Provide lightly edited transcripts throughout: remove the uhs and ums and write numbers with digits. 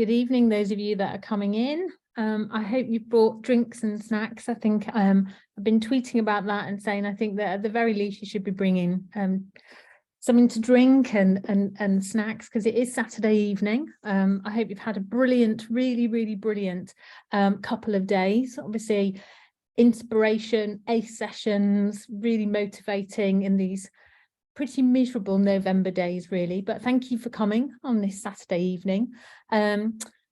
Good evening, those of you that are coming in. I hope you've brought drinks and snacks. I think I've been tweeting about that and saying I think that at the very least you should be bringing something to drink and snacks, because it is Saturday evening. I hope you've had a brilliant, really brilliant couple of days. Obviously, inspiration, ACE sessions, really motivating in these pretty miserable November days, really. But thank you for coming on this Saturday evening.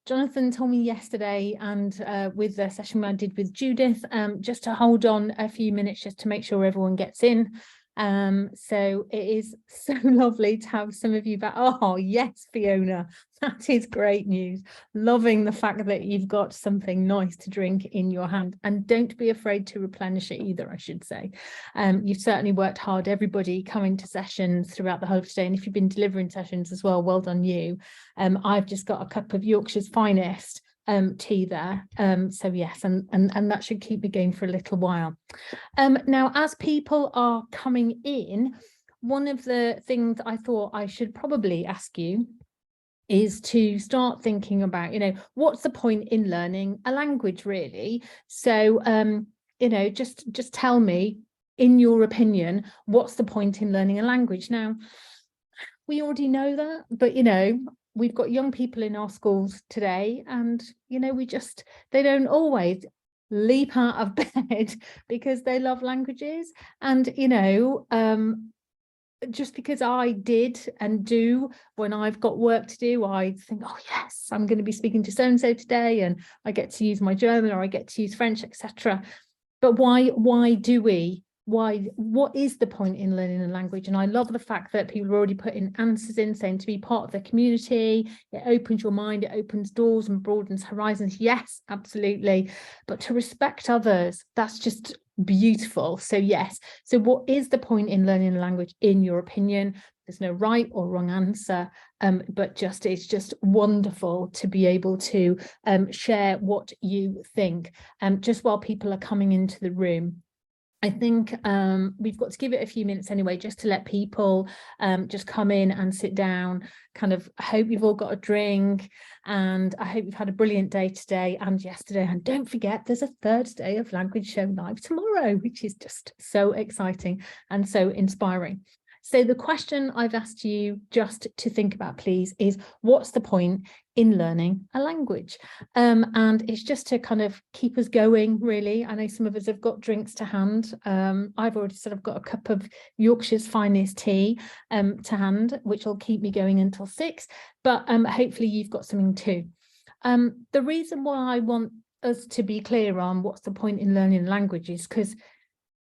Jonathan told me yesterday, and with the session I did with Judith, just to hold on a few minutes just to make sure everyone gets in. So it is so lovely to have some of you back. Oh yes, Fiona, that is great news. Loving the fact that you've got something nice to drink in your hand, and don't be afraid to replenish it either, I should say. You've certainly worked hard, everybody coming to sessions throughout the whole of today, and if you've been delivering sessions as well, well done you. I've just got a cup of Yorkshire's finest tea there, so yes, and that should keep me going for a little while. Now, as people are coming in, one of the things I thought I should probably ask you is to start thinking about, what's the point in learning a language, really? So, just tell me, in your opinion, what's the point in learning a language? Now, we already know that, but, we've got young people in our schools today, and, they don't always leap out of bed because they love languages. And, just because I did and do, when I've got work to do, I think, oh yes, I'm going to be speaking to so-and-so today, and I get to use my German, or I get to use French, etc. But why do we? What is the point in learning a language? And I love the fact that people are already putting answers in, saying to be part of the community, it opens your mind, it opens doors and broadens horizons. Yes, absolutely. But to respect others, that's just beautiful. So yes. So what is the point in learning a language, in your opinion? There's no right or wrong answer, but it's just wonderful to be able to share what you think. Just while people are coming into the room, I think we've got to give it a few minutes anyway, just to let people just come in and sit down. Kind of, I hope you've all got a drink, and I hope you've had a brilliant day today and yesterday. And don't forget, there's a third day of Language Show Live tomorrow, which is just so exciting and so inspiring. So the question I've asked you just to think about, please, is what's the point in learning a language? And it's just to kind of keep us going, really. I know some of us have got drinks to hand. I've already sort of got a cup of Yorkshire's finest tea to hand, which will keep me going until 6. But hopefully you've got something too. The reason why I want us to be clear on what's the point in learning a language is because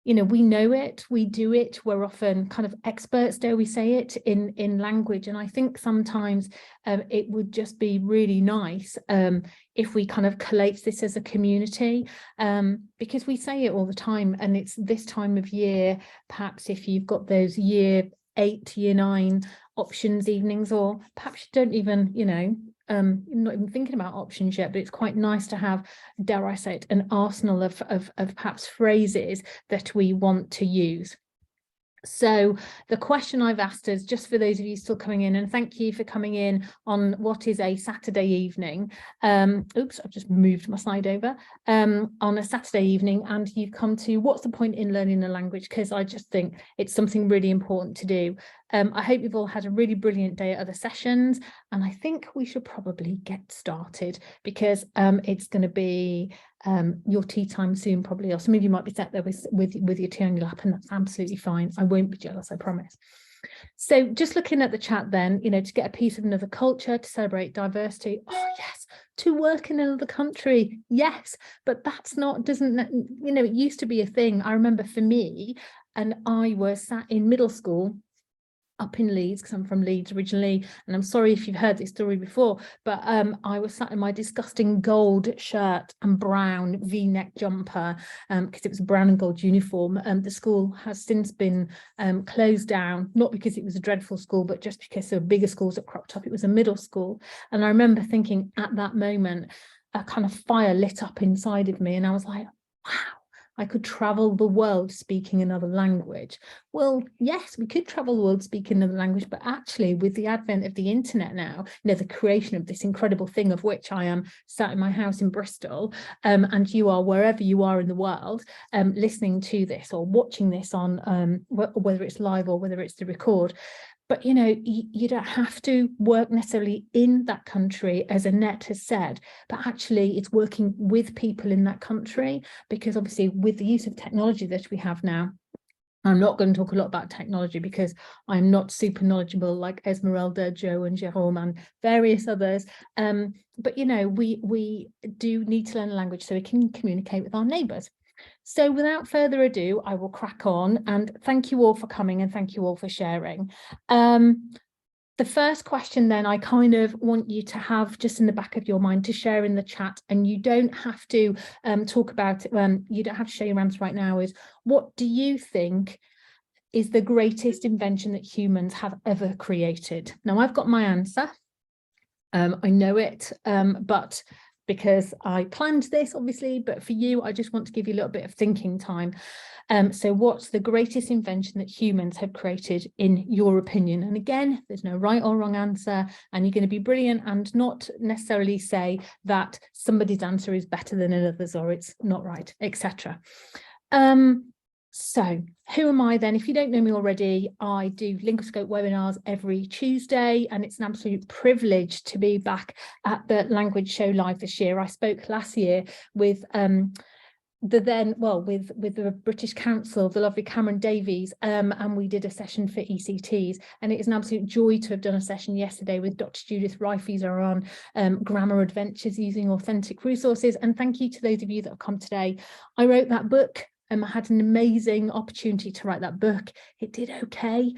we know it, we do it, we're often kind of experts, dare we say it, in language. And I think sometimes it would just be really nice if we kind of collate this as a community, because we say it all the time, and it's this time of year, perhaps if you've got those year 8, year 9 options evenings, or perhaps you don't even, you're not even thinking about options yet, but it's quite nice to have, dare I say it, an arsenal of perhaps phrases that we want to use. So the question I've asked is, just for those of you still coming in, and thank you for coming in on what is a Saturday evening. Oops, I've just moved my slide over. On a Saturday evening, and you've come to what's the point in learning a language, because I just think it's something really important to do. I hope you've all had a really brilliant day at other sessions, and I think we should probably get started, because it's going to be your tea time soon, probably, or some of you might be sat there with your tea on your lap, and that's absolutely fine. I won't be jealous, I promise. So just looking at the chat then, to get a piece of another culture, to celebrate diversity, oh yes, to work in another country, yes, but that's not, it used to be a thing. I remember for me, and I was sat in middle school up in Leeds, because I'm from Leeds originally, and I'm sorry if you've heard this story before, but I was sat in my disgusting gold shirt and brown V-neck jumper, because it was a brown and gold uniform. The school has since been closed down, not because it was a dreadful school, but just because there were bigger schools that cropped up. It was a middle school, and I remember thinking at that moment, a kind of fire lit up inside of me, and I was like, wow, I could travel the world speaking another language. Well, yes, we could travel the world speaking another language, but actually with the advent of the internet now, the creation of this incredible thing of which I am sat in my house in Bristol, and you are wherever you are in the world, listening to this or watching this on, whether it's live or whether it's the record. But, you don't have to work necessarily in that country, as Annette has said, but actually it's working with people in that country, because obviously with the use of technology that we have now, I'm not going to talk a lot about technology because I'm not super knowledgeable like Esmeralda, Joe and Jerome and various others. But, we do need to learn a language so we can communicate with our neighbours. So without further ado, I will crack on, and thank you all for coming and thank you all for sharing. The first question then I kind of want you to have just in the back of your mind to share in the chat, and you don't have to talk about it, you don't have to share your answer right now, is what do you think is the greatest invention that humans have ever created? Now I've got my answer. I know it, but because I planned this, obviously, but for you, I just want to give you a little bit of thinking time. So what's the greatest invention that humans have created in your opinion? And again, there's no right or wrong answer, and you're going to be brilliant and not necessarily say that somebody's answer is better than another's or it's not right, etc. So who am I then? If you don't know me already, I do Linguascope webinars every Tuesday, and it's an absolute privilege to be back at the Language Show Live this year. I spoke last year with with the British Council, the lovely Cameron Davies, and we did a session for ECTs, and it is an absolute joy to have done a session yesterday with Dr. Judith Reifeser on grammar adventures using authentic resources. And thank you to those of you that have come today. I wrote that book. I had an amazing opportunity to write that book. It did okay.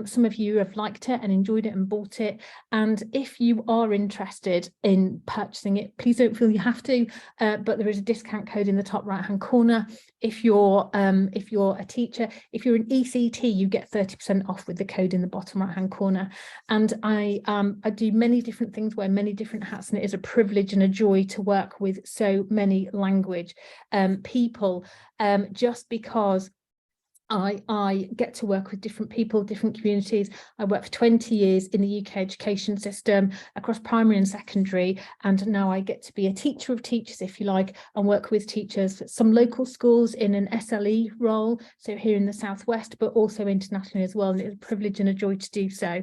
Some of you have liked it and enjoyed it and bought it. And if you are interested in purchasing it, please don't feel you have to, but there is a discount code in the top right-hand corner. If you're a teacher, if you're an ECT, you get 30% off with the code in the bottom right-hand corner. And I do many different things, wear many different hats, and it is a privilege and a joy to work with so many language people. Just because I get to work with different people, different communities. I worked for 20 years in the UK education system across primary and secondary, and now I get to be a teacher of teachers, if you like, and work with teachers, some local schools in an SLE role, so here in the Southwest, but also internationally as well, and it's a privilege and a joy to do so.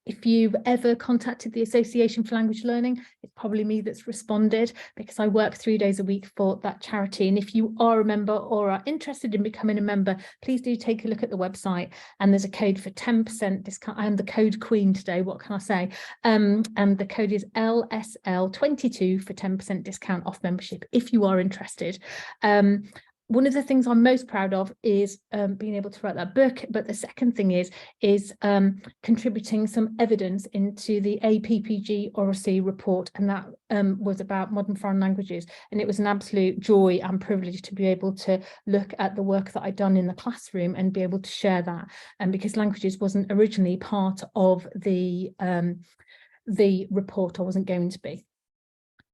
If you've ever contacted the Association for Language Learning, it's probably me that's responded, because I work 3 days a week for that charity. And if you are a member or are interested in becoming a member, please do take a look at the website, and there's a code for 10% discount. I am the code queen today, what can I say? And the code is LSL22 for 10% discount off membership if you are interested. One of the things I'm most proud of is being able to write that book, but the second thing is contributing some evidence into the APPG Oracy report, and that was about modern foreign languages, and it was an absolute joy and privilege to be able to look at the work that I'd done in the classroom and be able to share that, and because languages wasn't originally part of the report, or wasn't going to be.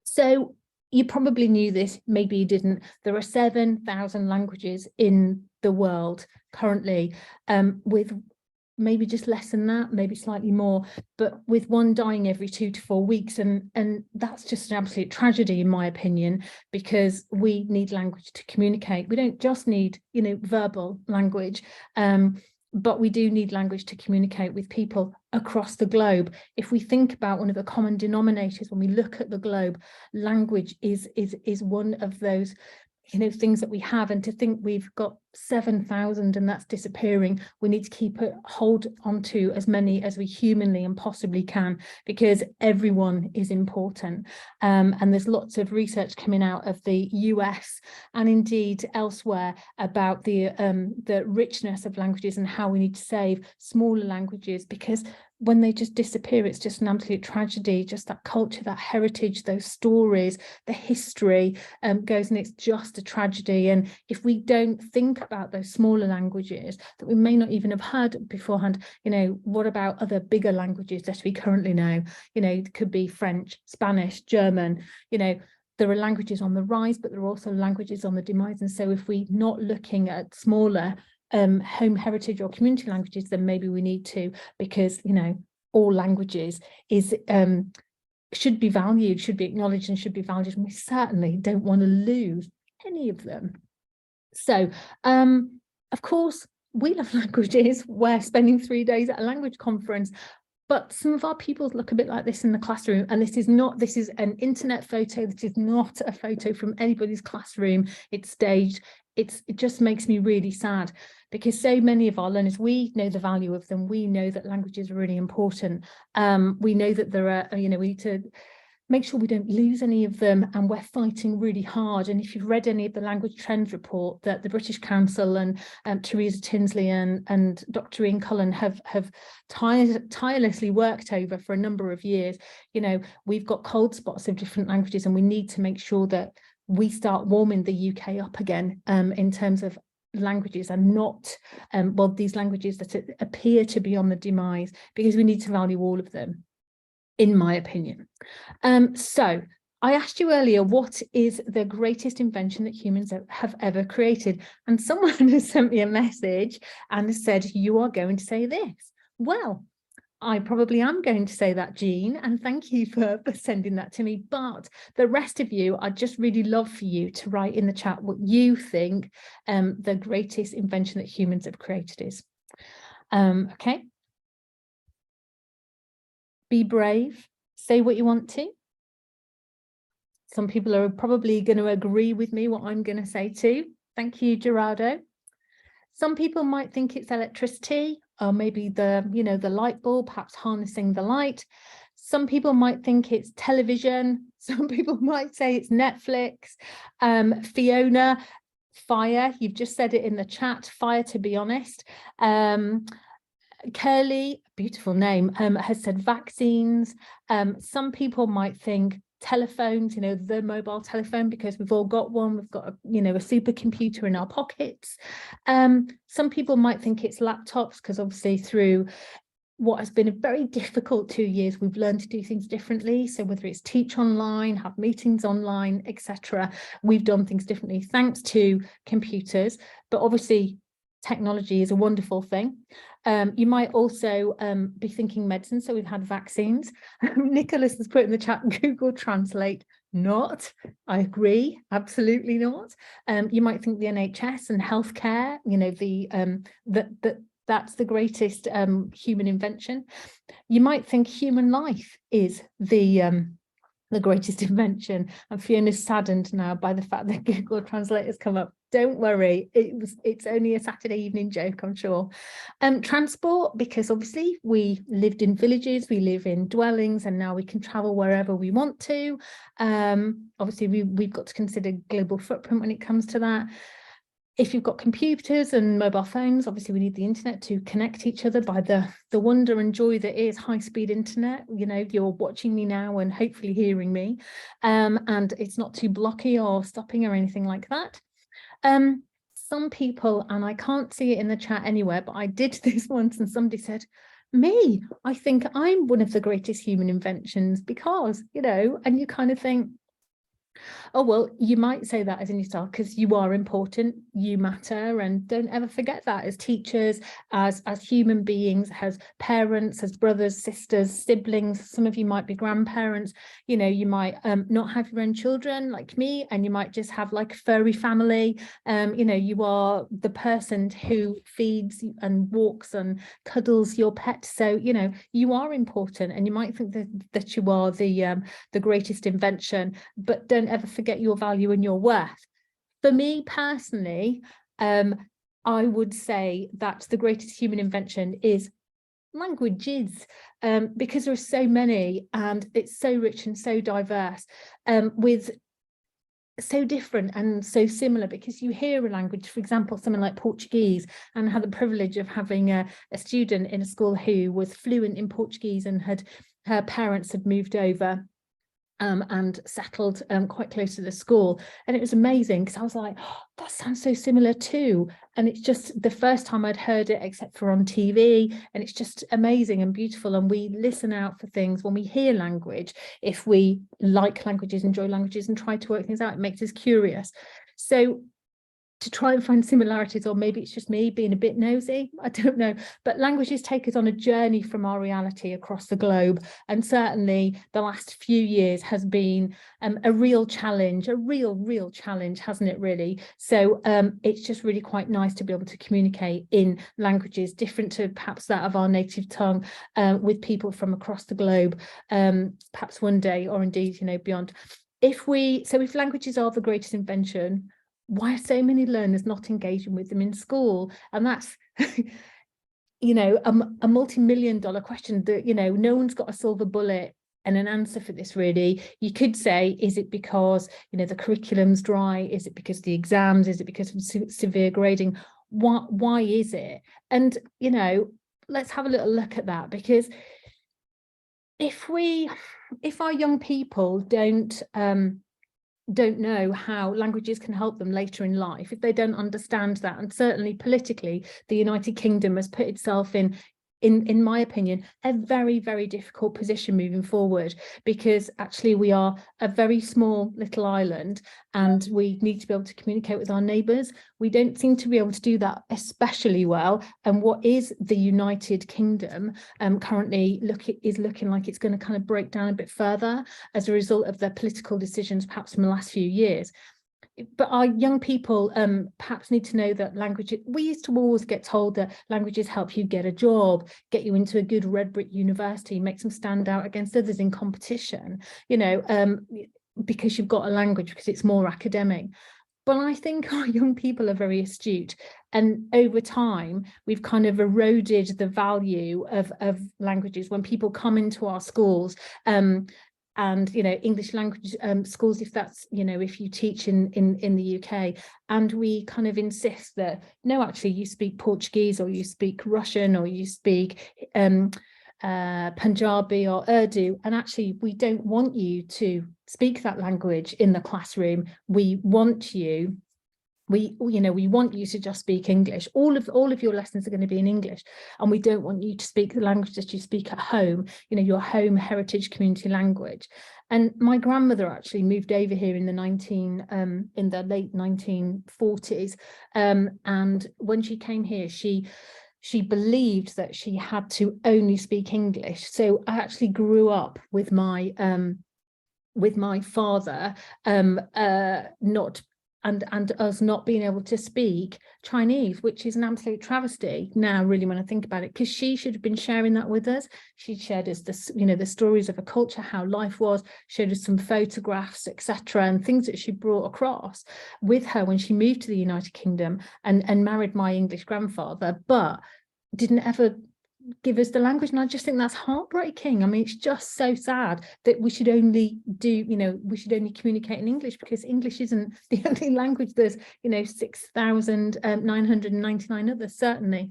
So you probably knew this, maybe you didn't. There are 7,000 languages in the world currently, with maybe just less than that, maybe slightly more, but with one dying every 2 to 4 weeks. And that's just an absolute tragedy, in my opinion, because we need language to communicate. We don't just need, verbal language, but we do need language to communicate with people across the globe. If we think about one of the common denominators when we look at the globe, language is one of those things that we have, and to think we've got 7,000 and that's disappearing, we need to keep it, hold on to as many as we humanly and possibly can, because everyone is important. And there's lots of research coming out of the US and indeed elsewhere about the richness of languages and how we need to save smaller languages, because when they just disappear, it's just an absolute tragedy. Just that culture, that heritage, those stories, the history goes, and it's just a tragedy. And if we don't think about those smaller languages that we may not even have heard beforehand, what about other bigger languages that we currently know? It could be French, Spanish, German, there are languages on the rise, but there are also languages on the demise. And so if we're not looking at smaller home heritage or community languages, then maybe we need to, because, you know, all languages should be valued, should be acknowledged, and should be valued. And we certainly don't want to lose any of them. So, of course, we love languages. We're spending 3 days at a language conference, but some of our pupils look a bit like this in the classroom. And this is an internet photo. This is not a photo from anybody's classroom. It's staged. It just makes me really sad, because so many of our learners, we know the value of them. We know that languages are really important. We know that there are, you know, we need to make sure we don't lose any of them, and we're fighting really hard. And if you've read any of the language trends report that the British Council and Teresa Tinsley and Dr. Ian Cullen have tirelessly worked over for a number of years, you know, we've got cold spots of different languages, and we need to make sure that we start warming the UK up again in terms of languages, and not well, these languages that appear to be on the demise, because we need to value all of them, in my opinion. So I asked you earlier, what is the greatest invention that humans have ever created? And someone has sent me a message and said, you are going to say this. Well, I probably am going to say that, Jean, and thank you for sending that to me. But the rest of you, I'd just really love for you to write in the chat what you think the greatest invention that humans have created is. Okay. Be brave, say what you want to. Some people are probably going to agree with me what I'm going to say too. Thank you, Gerardo. Some people might think it's electricity, or maybe the, you know, the light bulb, perhaps harnessing the light. Some people might think it's television. Some people might say it's Netflix. Fiona, fire, you've just said it in the chat, fire, to be honest. Curly, beautiful name, has said vaccines. Some people might think telephones, you know, the mobile telephone, because we've all got one. We've got, you know, a supercomputer in our pockets. Some people might think it's laptops, because obviously through what has been a very difficult 2 years, we've learned to do things differently. So whether it's teach online, have meetings online, etc., we've done things differently thanks to computers. But obviously technology is a wonderful thing. You might also be thinking medicine, so we've had vaccines. Nicholas has put in the chat, Google Translate. Not, I agree, absolutely not. You might think the NHS and healthcare, you know, that's the greatest human invention. You might think human life is the greatest invention, and Fiona's saddened now by the fact that Google Translate has come up. Don't worry, it's only a Saturday evening joke, I'm sure. Transport, because obviously we lived in villages, we live in dwellings, and now we can travel wherever we want to. Obviously we've got to consider global footprint when it comes to that. If you've got computers and mobile phones, obviously we need the internet to connect each other by the wonder and joy that is high-speed internet. You know, you're watching me now and hopefully hearing me, and it's not too blocky or stopping or anything like that. Some people, and I can't see it in the chat anywhere, but I did this once and somebody said, me, I think I'm one of the greatest human inventions, because, you know, and you kind of think, oh, well, you might say that as in yourself, because you are important, you matter, and don't ever forget that as teachers, as human beings, as parents, as brothers, sisters, siblings. Some of you might be grandparents, you know, you might not have your own children like me, and you might just have like a furry family. You know, you are the person who feeds and walks and cuddles your pet. So, you know, you are important, and you might think that you are the greatest invention, but don't ever forget your value and your worth. For me personally, I would say that the greatest human invention is languages, because there are so many, and it's so rich and so diverse, with so different and so similar, because you hear a language, for example, someone like Portuguese, and I had the privilege of having a student in a school who was fluent in Portuguese, and her parents had moved over and settled quite close to the school. And it was amazing because I was like, oh, that sounds so similar too. And it's just the first time I'd heard it except for on TV. And it's just amazing and beautiful. And we listen out for things when we hear language. If we like languages, enjoy languages and try to work things out, it makes us curious. So to try and find similarities, or maybe it's just me being a bit nosy, I don't know, but languages take us on a journey from our reality across the globe, and certainly the last few years has been a real challenge, a real challenge, hasn't it really? So it's just really quite nice to be able to communicate in languages different to perhaps that of our native tongue, with people from across the globe, perhaps one day, or indeed, you know, beyond. If languages are the greatest invention, why are so many learners not engaging with them in school? And that's, you know, a multi-million-dollar question that, you know, no one's got a silver bullet and an answer for this really. You could say, is it because, you know, the curriculum's dry? Is it because the exams? Is it because of severe grading? Why is it? And, you know, let's have a little look at that, because if our young people don't know how languages can help them later in life, if they don't understand that, and certainly politically, the United Kingdom has put itself in my opinion, a very difficult position moving forward, because actually we are a very small little island and we need to be able to communicate with our neighbours. We don't seem to be able to do that especially well. And what is the United Kingdom currently looking like it's going to kind of break down a bit further as a result of the political decisions perhaps from the last few years. But our young people perhaps need to know that languages, we used to always get told that languages help you get a job, get you into a good red brick university, makes them stand out against others in competition, you know, because you've got a language, because it's more academic. But I think our young people are very astute, and over time we've kind of eroded the value of languages. When people come into our schools, and, you know, English language schools, if that's, you know, if you teach in the UK, and we kind of insist that, no, actually you speak Portuguese, or you speak Russian, or you speak Punjabi or Urdu, and actually we don't want you to speak that language in the classroom. We want you to just speak English. All of your lessons are going to be in English, and we don't want you to speak the language that you speak at home, you know, your home heritage community language. And my grandmother actually moved over here in the late 1940s, and when she came here, she believed that she had to only speak English. So I actually grew up with my father not and us not being able to speak Chinese, which is an absolute travesty now, really, when I think about it, because she should have been sharing that with us. She shared us the stories of a culture, how life was, showed us some photographs, etc., and things that she brought across with her when she moved to the United Kingdom and married my English grandfather, but didn't ever give us the language. And I just think that's heartbreaking. I mean, it's just so sad that we should only communicate in English, because English isn't the only language. There's 6,999 others, certainly.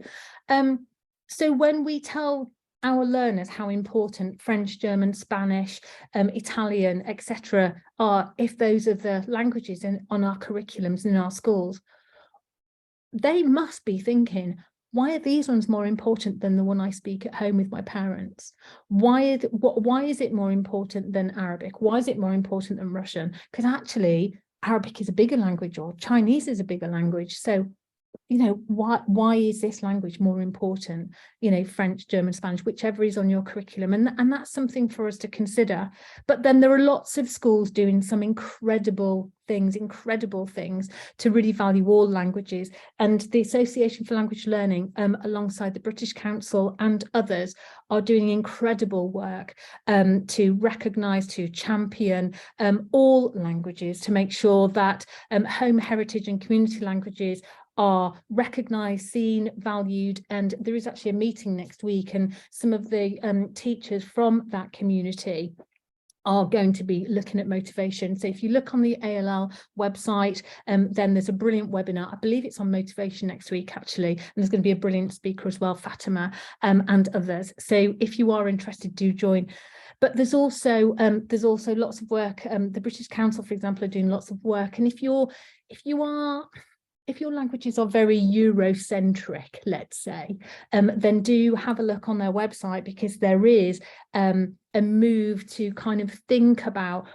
So when we tell our learners how important French, German, Spanish, Italian, etc. are, if those are the languages on our curriculums in our schools, they must be thinking, why are these ones more important than the one I speak at home with my parents? Why is it more important than Arabic? Why is it more important than Russian? Because actually Arabic is a bigger language, or Chinese is a bigger language. So, you know, why is this language more important? You know, French, German, Spanish, whichever is on your curriculum. And that's something for us to consider. But then there are lots of schools doing some incredible things to really value all languages. And the Association for Language Learning, alongside the British Council and others, are doing incredible work to recognise, to champion all languages, to make sure that home heritage and community languages are recognised, seen, valued. And there is actually a meeting next week, and some of the teachers from that community are going to be looking at motivation. So if you look on the ALL website, then there's a brilliant webinar. I believe it's on motivation next week, actually, and there's going to be a brilliant speaker as well, Fatima, and others. So if you are interested, do join. But there's also lots of work. The British Council, for example, are doing lots of work. And if your languages are very Eurocentric, let's say, then do have a look on their website, because there is a move to kind of think about,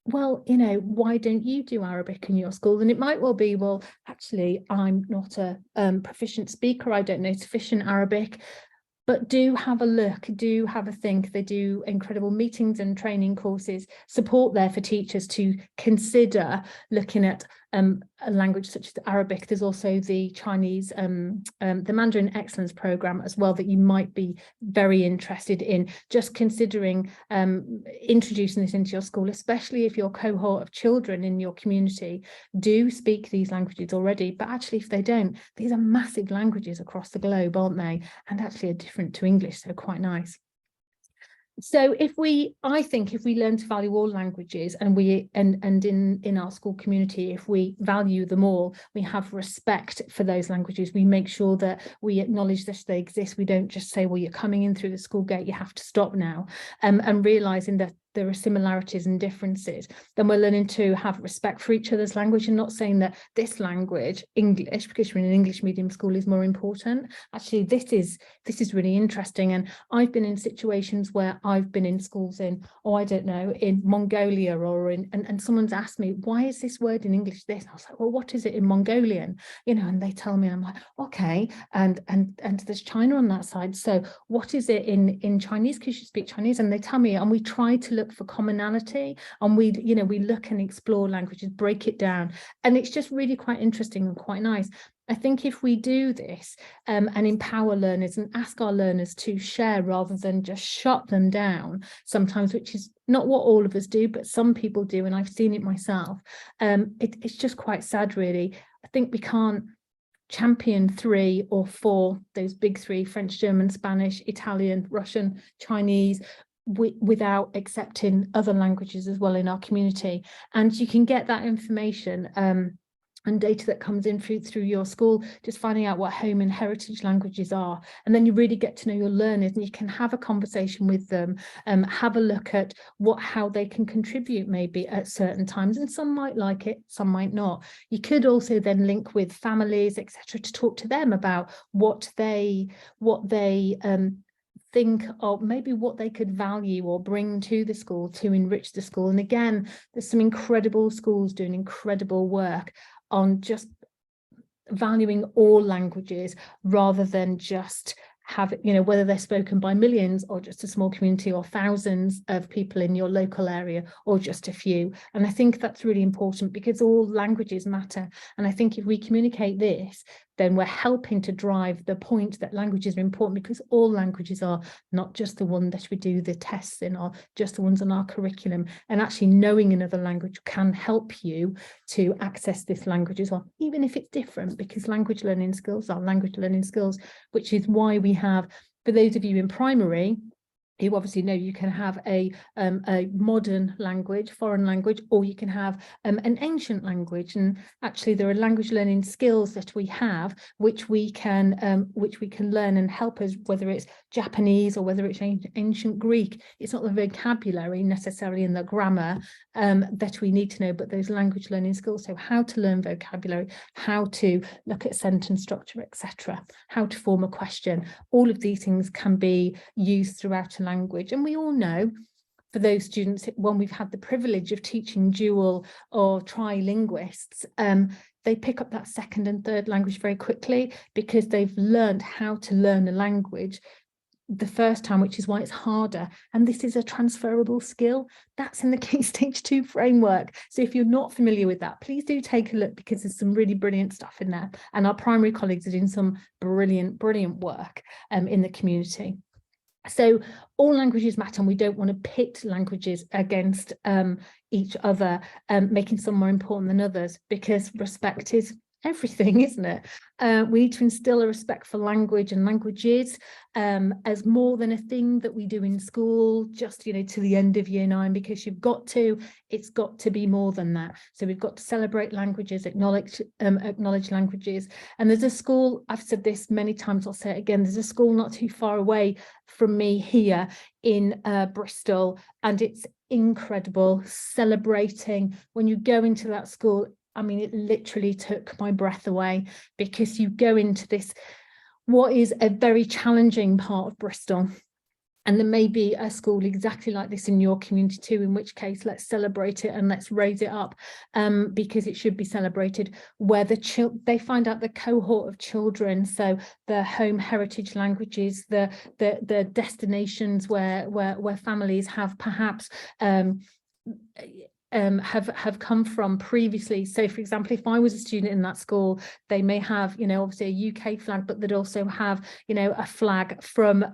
well, you know, why don't you do Arabic in your school? And it might well be, well, actually, I'm not a proficient speaker. I don't know sufficient Arabic. But do have a look, do have a think. They do incredible meetings and training courses, support there for teachers to consider looking at a language such as Arabic. There's also the Chinese, the Mandarin Excellence Program as well, that you might be very interested in, just considering introducing this into your school, especially if your cohort of children in your community do speak these languages already. But actually, if they don't, these are massive languages across the globe, aren't they? And actually are different to English, so quite nice. So I think if we learn to value all languages, and in our school community, if we value them all, we have respect for those languages, we make sure that we acknowledge that they exist. We don't just say, well, you're coming in through the school gate, you have to stop now, and realizing that there are similarities and differences, then we're learning to have respect for each other's language, and not saying that this language, English, because you're in an English medium school, is more important. Actually, this is really interesting. And I've been in situations where I've been in schools in, I don't know, in Mongolia, or and someone's asked me, why is this word in English this? And I was like, well, what is it in Mongolian? You know, and they tell me, and I'm like, okay, and there's China on that side. So what is it in Chinese? Because you speak Chinese. And they tell me, and we try to look for commonality, and we look and explore languages, break it down, and it's just really quite interesting and quite nice. I think if we do this and empower learners and ask our learners to share rather than just shut them down sometimes, which is not what all of us do, but some people do, and I've seen it myself, it's just quite sad, really. I think we can't champion 3 or 4, those big 3, French, German, Spanish, Italian, Russian, Chinese, without accepting other languages as well in our community. And you can get that information and data that comes in through your school, just finding out what home and heritage languages are. And then you really get to know your learners, and you can have a conversation with them, have a look at how they can contribute maybe at certain times. And some might like it, some might not. You could also then link with families, etc., to talk to them about what they think of, maybe what they could value or bring to the school to enrich the school. And again, there's some incredible schools doing incredible work on just valuing all languages, rather than just have, whether they're spoken by millions or just a small community or thousands of people in your local area or just a few. And I think that's really important, because all languages matter. And I think if we communicate this, then we're helping to drive the point that languages are important, because all languages are, not just the one that we do the tests in, or just the ones on our curriculum. And actually knowing another language can help you to access this language as well, even if it's different, because language learning skills are language learning skills, which is why we have, for those of you in primary, you obviously know you can have a modern language, foreign language, or you can have an ancient language. And actually there are language learning skills that we have, which we can learn and help us, whether it's Japanese or whether it's ancient Greek. It's not the vocabulary necessarily and the grammar that we need to know, but those language learning skills. So how to learn vocabulary, how to look at sentence structure, etc., how to form a question. All of these things can be used throughout a language. And we all know, for those students, when we've had the privilege of teaching dual or trilinguists, they pick up that second and third language very quickly, because they've learned how to learn a language the first time, which is why it's harder. And this is a transferable skill that's in the Key Stage 2 framework. So if you're not familiar with that, please do take a look, because there's some really brilliant stuff in there. And our primary colleagues are doing some brilliant work in the community. So all languages matter, and we don't want to pit languages against each other, making some more important than others, because respect is everything, isn't it? We need to instill a respect for language and languages as more than a thing that we do in school, just, you know, to the end of year 9, because it's got to be more than that. So we've got to celebrate languages, acknowledge languages. And there's a school, I've said this many times, I'll say it again, there's a school not too far away from me here in Bristol, and it's incredible, celebrating. When you go into that school, I mean, it literally took my breath away, because you go into this, what is a very challenging part of Bristol. And there may be a school exactly like this in your community too, in which case let's celebrate it and let's raise it up, because it should be celebrated, where they find out the cohort of children, so the home heritage languages, the destinations where families have perhaps have come from previously. So for example, if I was a student in that school, they may have, you know, obviously a UK flag, but they'd also have, you know, a flag from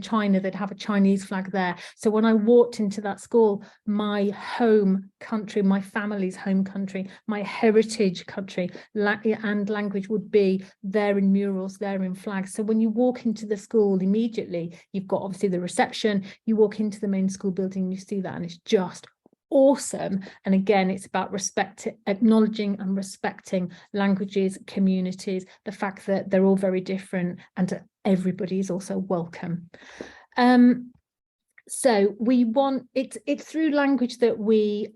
China. They'd have a Chinese flag there. So when I walked into that school, my home country, my family's home country, my heritage country and language would be there in murals, there in flags. So when you walk into the school, immediately you've got obviously the reception, you walk into the main school building, you see that, and it's just awesome. And again, it's about acknowledging and respecting languages, communities, the fact that they're all very different and everybody is also welcome. So we want it's through language that we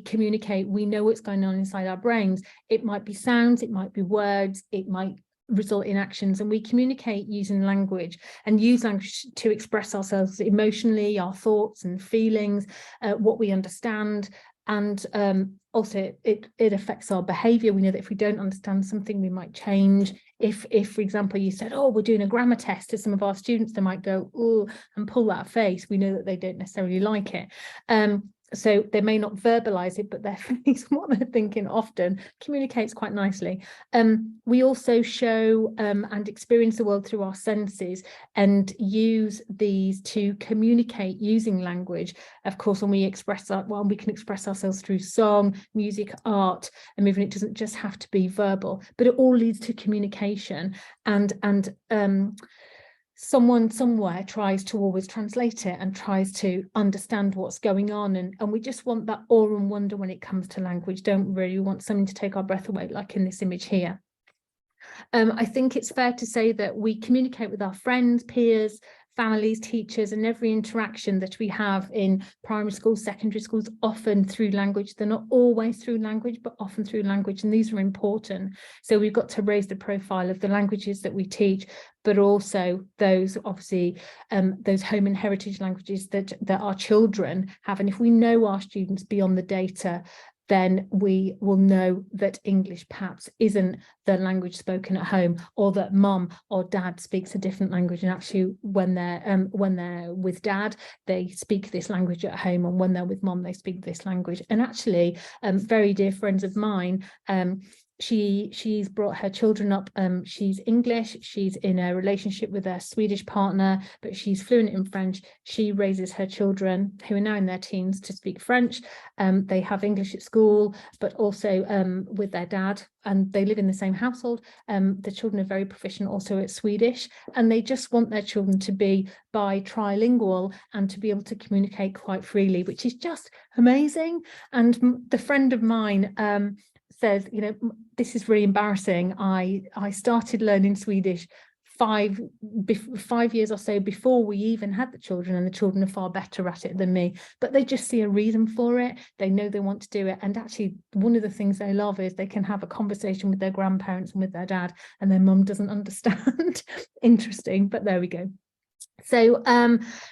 communicate. We know what's going on inside our brains. It might be sounds, it might be words, it might result in actions, and we communicate using language, and use language to express ourselves emotionally, our thoughts and feelings, what we understand. And also it affects our behavior. We know that if we don't understand something, we might change. If for example, you said, oh, we're doing a grammar test to some of our students, they might go, oh, and pull that face. We know that they don't necessarily like it. So they may not verbalize it, but their face, what they're thinking, often communicates quite nicely. We also show and experience the world through our senses, and use these to communicate using language. Of course, when we express that, well, we can express ourselves through song, music, art, and movement. It doesn't just have to be verbal, but it all leads to communication. And someone somewhere tries to always translate it and tries to understand what's going on, and we just want that awe and wonder when it comes to language, don't really want something to take our breath away, like in this image here. I think it's fair to say that we communicate with our friends, peers, families, teachers, and every interaction that we have in primary schools, secondary schools, often through language. They're not always through language, but often through language, and these are important. So we've got to raise the profile of the languages that we teach, but also those, obviously, those home and heritage languages that our children have. And if we know our students beyond the data, then we will know that English perhaps isn't the language spoken at home, or that mum or dad speaks a different language. And actually, when they're with dad, they speak this language at home, and when they're with mum, they speak this language. And actually, very dear friends of mine, she's brought her children up, she's English, she's in a relationship with a Swedish partner, but she's fluent in French. She raises her children, who are now in their teens, to speak French. They have English at school, but also with their dad, and they live in the same household. The children are very proficient also at Swedish, and they just want their children to be trilingual and to be able to communicate quite freely, which is just amazing. And the friend of mine says, you know, this is really embarrassing. I started learning Swedish 5 years or so before we even had the children, and the children are far better at it than me, but they just see a reason for it. They know they want to do it, and actually one of the things they love is they can have a conversation with their grandparents and with their dad, and their mum doesn't understand. Interesting, but there we go. So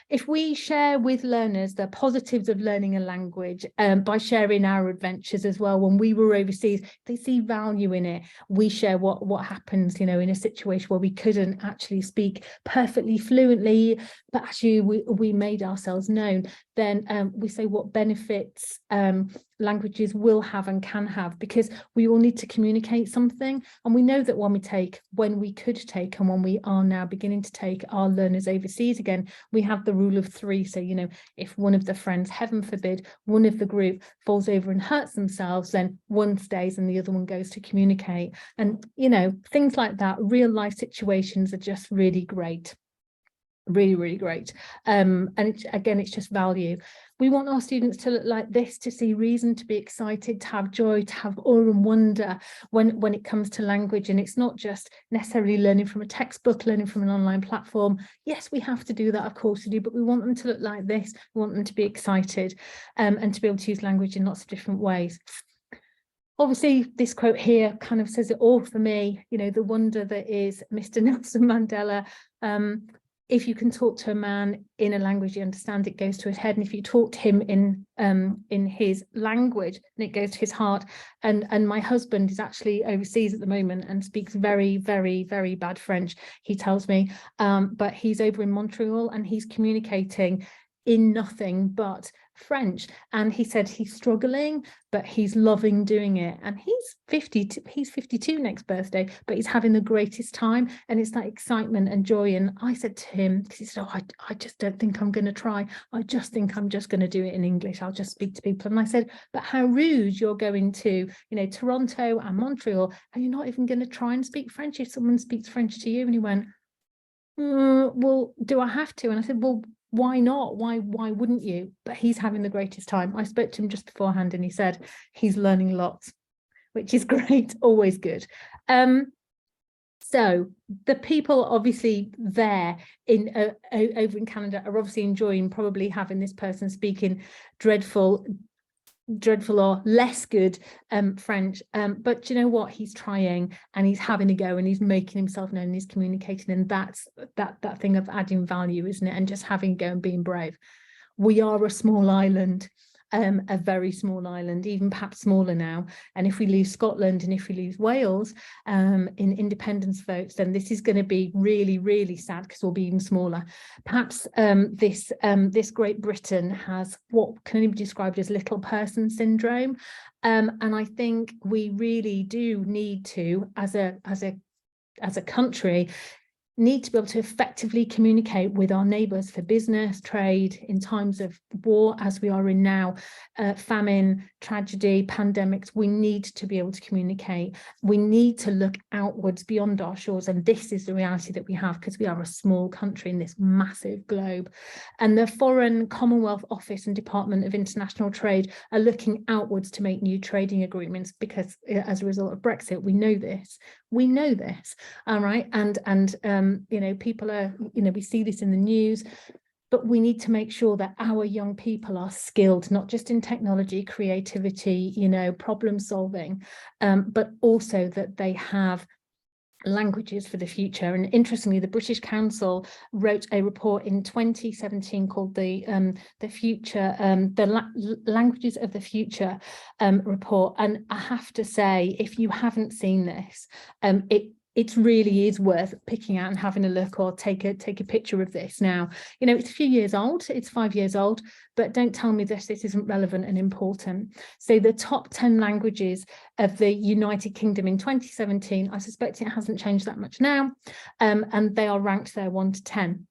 if we share with learners the positives of learning a language, by sharing our adventures as well, when we were overseas, they see value in it. We share what happens, you know, in a situation where we couldn't actually speak perfectly fluently, but actually we made ourselves known. then we say what benefits languages will have and can have, because we all need to communicate something. And we know that when we could take and when we are now beginning to take our learners overseas again, we have the rule of three. So, you know, if one of the friends, heaven forbid, one of the group falls over and hurts themselves, then one stays and the other one goes to communicate. And, you know, things like that, real life situations are just really great. Really, really great. And it's just value. We want our students to look like this, to see reason, to be excited, to have joy, to have awe and wonder when it comes to language. And it's not just necessarily learning from a textbook, learning from an online platform. Yes, we have to do that, of course we do, but we want them to look like this. We want them to be excited and to be able to use language in lots of different ways. Obviously, this quote here kind of says it all for me, you know, the wonder that is Mr. Nelson Mandela. If you can talk to a man in a language you understand, it goes to his head. And if you talk to him in his language, then it goes to his heart. And my husband is actually overseas at the moment and speaks very, very, very bad French, he tells me. But he's over in Montreal and he's communicating in nothing but French. And he said he's struggling, but he's loving doing it. And he's 52 next birthday, but he's having the greatest time. And it's that excitement and joy. And I said to him, because he said, oh, I just don't think I'm going to try. I just think I'm just going to do it in English. I'll just speak to people. And I said, but how rude, you're going to, you know, Toronto and Montreal, and you're not even going to try and speak French if someone speaks French to you. And he went, well, do I have to? And I said, well, why not? Why wouldn't you? But he's having the greatest time. I spoke to him just beforehand and he said he's learning lots, which is great, always good. So the people obviously there over in Canada are obviously enjoying probably having this person speaking dreadful or less good French, but you know what, he's trying and he's having a go and he's making himself known and he's communicating, and that's that thing of adding value, isn't it? And just having a go and being brave. We are a small island, a very small island, even perhaps smaller now. And if we lose Scotland and if we lose Wales in independence votes, then this is going to be really, really sad, because we'll be even smaller. Perhaps this Great Britain has what can be described as little person syndrome. And I think we really do need to, as a country, need to be able to effectively communicate with our neighbours for business, trade, in times of war, as we are in now, famine, tragedy, pandemics. We need to be able to communicate. We need to look outwards beyond our shores. And this is the reality that we have, because we are a small country in this massive globe. And the Foreign Commonwealth Office and Department of International Trade are looking outwards to make new trading agreements, because as a result of Brexit, we know this. All right. And you know, people are, you know, we see this in the news, but we need to make sure that our young people are skilled, not just in technology, creativity, you know, problem solving, but also that they have languages for the future. And interestingly, the British Council wrote a report in 2017 called the Languages of the Future report. And I have to say, if you haven't seen this, it really is worth picking out and having a look, or take a picture of this. Now, you know, it's a few years old, it's 5 years old, but don't tell me this isn't relevant and important. So the top 10 languages of the United Kingdom in 2017, I suspect it hasn't changed that much now, and they are ranked there 1 to 10.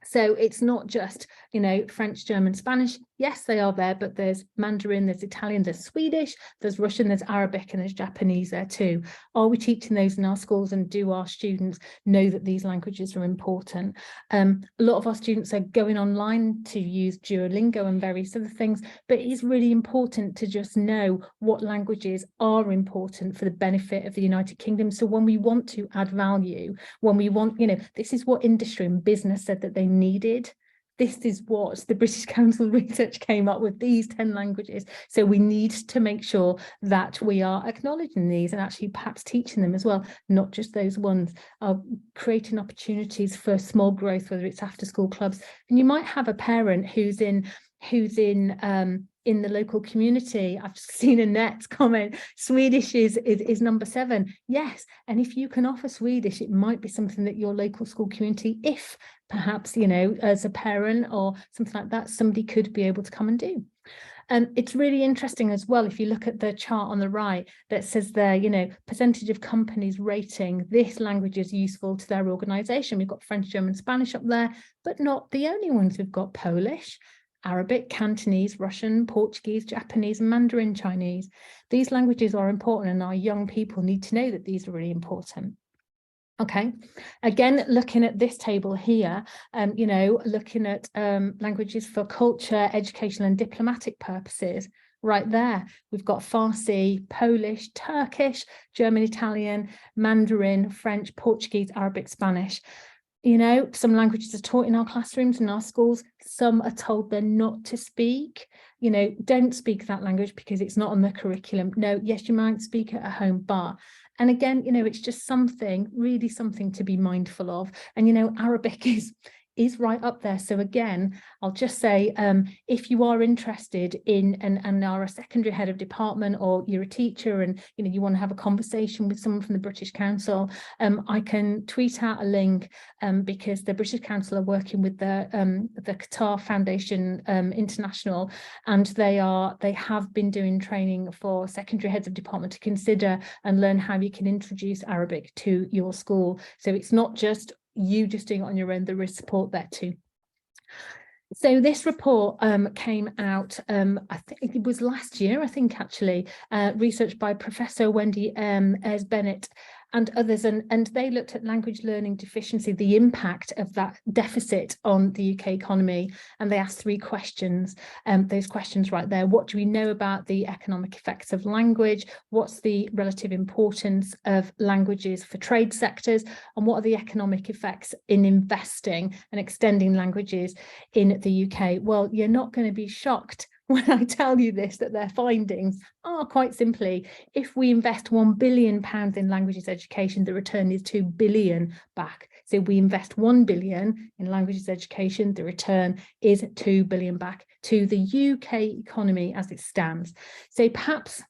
So it's not just, you know, French, German, Spanish. Yes, they are there, but there's Mandarin, there's Italian, there's Swedish, there's Russian, there's Arabic, and there's Japanese there too. Are we teaching those in our schools, and do our students know that these languages are important? A lot of our students are going online to use Duolingo and various other things, but it is really important to just know what languages are important for the benefit of the United Kingdom. So when we want to add value, when we want, you know, this is what industry and business said that they needed. This is what the British Council research came up with, these 10 languages. So we need to make sure that we are acknowledging these and actually perhaps teaching them as well, not just those ones, creating opportunities for small growth, whether it's after school clubs. And you might have a parent who's in in the local community. I've just seen Annette comment, Swedish is number 7. Yes, and if you can offer Swedish, it might be something that your local school community, if perhaps, you know, as a parent or something like that, somebody could be able to come and do. It's really interesting as well, if you look at the chart on the right that says there, you know, percentage of companies rating this language as useful to their organization. We've got French, German, Spanish up there, but not the only ones. We've got Polish, Arabic, Cantonese, Russian, Portuguese, Japanese, and Mandarin Chinese. These languages are important, and our young people need to know that these are really important. Okay, again, looking at this table here, you know, looking at languages for culture, educational and diplomatic purposes, right there, we've got Farsi, Polish, Turkish, German, Italian, Mandarin, French, Portuguese, Arabic, Spanish. You know, some languages are taught in our classrooms, in our schools, some are told they're not to speak. You know, don't speak that language because it's not on the curriculum. No, yes, you might speak it at home, but, and again, you know, it's just something, really something to be mindful of. And, you know, Arabic is right up there. So again, I'll just say, if you are interested in and are a secondary head of department, or you're a teacher and, you know, you want to have a conversation with someone from the British Council, I can tweet out a link, because the British Council are working with the Qatar Foundation International, and they have been doing training for secondary heads of department to consider and learn how you can introduce Arabic to your school. So it's not just you just doing it on your own, there is support there too. So this report came out, I think it was last year, I think actually, research by Professor Wendy S. Bennett and others, and they looked at language learning deficiency, the impact of that deficit on the UK economy, and they asked 3 questions. Those questions right there: what do we know about the economic effects of language? What's the relative importance of languages for trade sectors? And what are the economic effects in investing and extending languages in the UK? Well, you're not going to be shocked when I tell you this, that their findings are quite simply, if we invest £1 billion in languages education, the return is 2 billion back. So we invest 1 billion in languages education, the return is 2 billion back to the UK economy as it stands. So perhaps,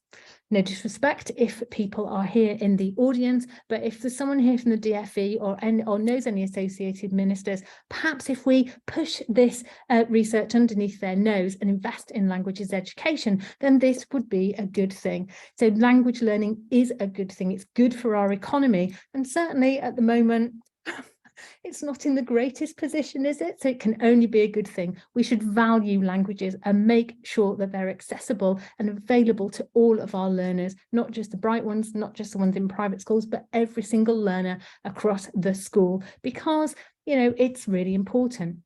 no disrespect if people are here in the audience, but if there's someone here from the DFE or knows any associated ministers, perhaps if we push this research underneath their nose and invest in languages education, then this would be a good thing. So language learning is a good thing. It's good for our economy. And certainly at the moment, it's not in the greatest position, is it? So it can only be a good thing. We should value languages and make sure that they're accessible and available to all of our learners, not just the bright ones, not just the ones in private schools, but every single learner across the school, because, you know, it's really important.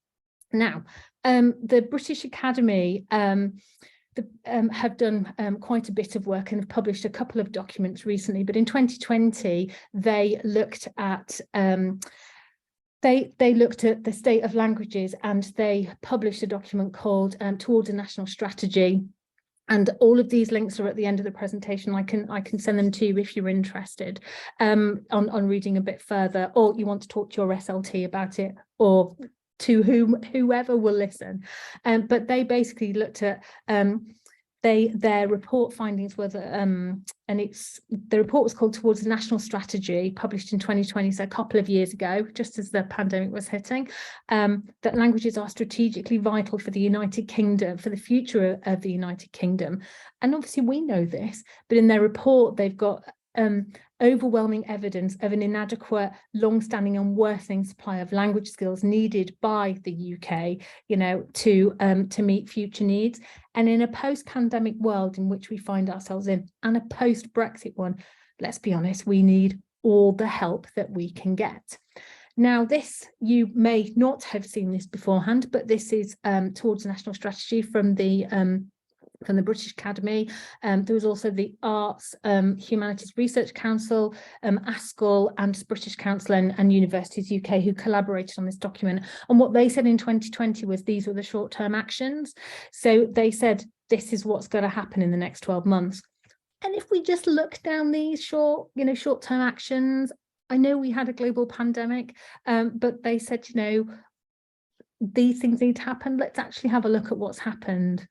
Now, the British Academy have done quite a bit of work and have published a couple of documents recently, but in 2020, they looked at They looked at the state of languages, and they published a document called Towards a National Strategy. And all of these links are at the end of the presentation. I can send them to you if you're interested on reading a bit further, or you want to talk to your SLT about it, or to whoever will listen. But they basically looked at their report findings were that, and the report was called Towards a National Strategy, published in 2020, so a couple of years ago, just as the pandemic was hitting, that languages are strategically vital for the United Kingdom, for the future of the United Kingdom. And obviously we know this, but in their report, they've got overwhelming evidence of an inadequate, long-standing and worsening supply of language skills needed by the UK, you know, to meet future needs. And in a post-pandemic world in which we find ourselves in, and a post-Brexit one, let's be honest, we need all the help that we can get. Now, this, you may not have seen this beforehand, but this is Towards a National Strategy from the British Academy. There was also the Arts Humanities Research Council, ASCL, and British Council and Universities UK, who collaborated on this document. And what they said in 2020 was these were the short-term actions. So they said, this is what's going to happen in the next 12 months. And if we just look down these short-term actions, I know we had a global pandemic, but they said, you know, these things need to happen. Let's actually have a look at what's happened.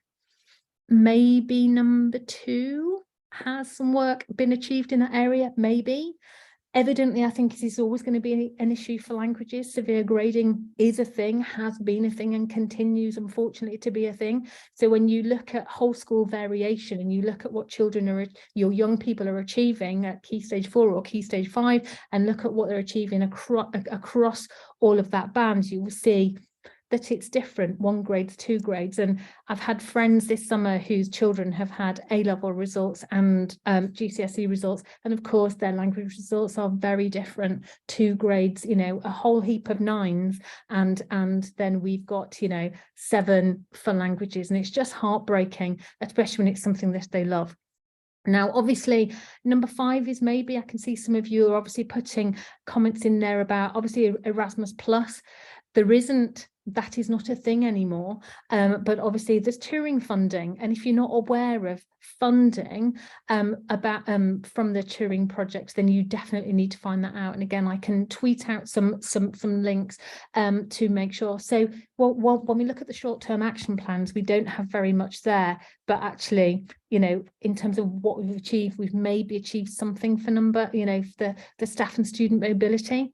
maybe number 2 has some work been achieved in that area, maybe. Evidently, I think it is always going to be an issue for languages. Severe grading is a thing, has been a thing, and continues, unfortunately, to be a thing. So when you look at whole school variation and you look at what your young people are achieving at Key Stage 4 or Key Stage 5, and look at what they're achieving across all of that band, you will see that it's different, 1 grades, 2 grades. And I've had friends this summer whose children have had A-level results and GCSE results. And of course, their language results are very different. 2 grades, you know, a whole heap of 9s. And then we've got, you know, 7 for languages. And it's just heartbreaking, especially when it's something that they love. Now, obviously, number 5 is maybe, I can see some of you are obviously putting comments in there about obviously Erasmus Plus. That is not a thing anymore, but obviously there's touring funding, and if you're not aware of funding from the touring projects, then you definitely need to find that out. And again, I can tweet out some links to make sure. So when we look at the short-term action plans, we don't have very much there, but actually, you know, in terms of what we've achieved, we've maybe achieved something for the staff and student mobility.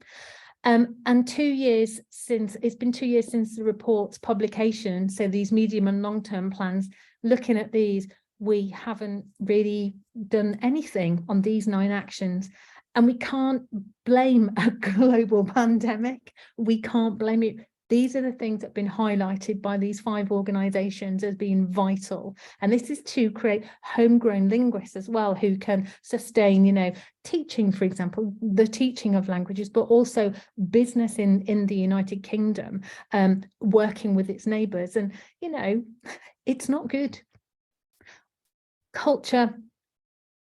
And 2 years since, it's been 2 years since the report's publication. So these medium and long-term plans, looking at these, we haven't really done anything on these 9 actions. And we can't blame a global pandemic. We can't blame it. These are the things that have been highlighted by these 5 organisations as being vital. And this is to create homegrown linguists as well, who can sustain, you know, teaching, for example, the teaching of languages, but also business in the United Kingdom, working with its neighbours. And, you know, it's not good. Culture.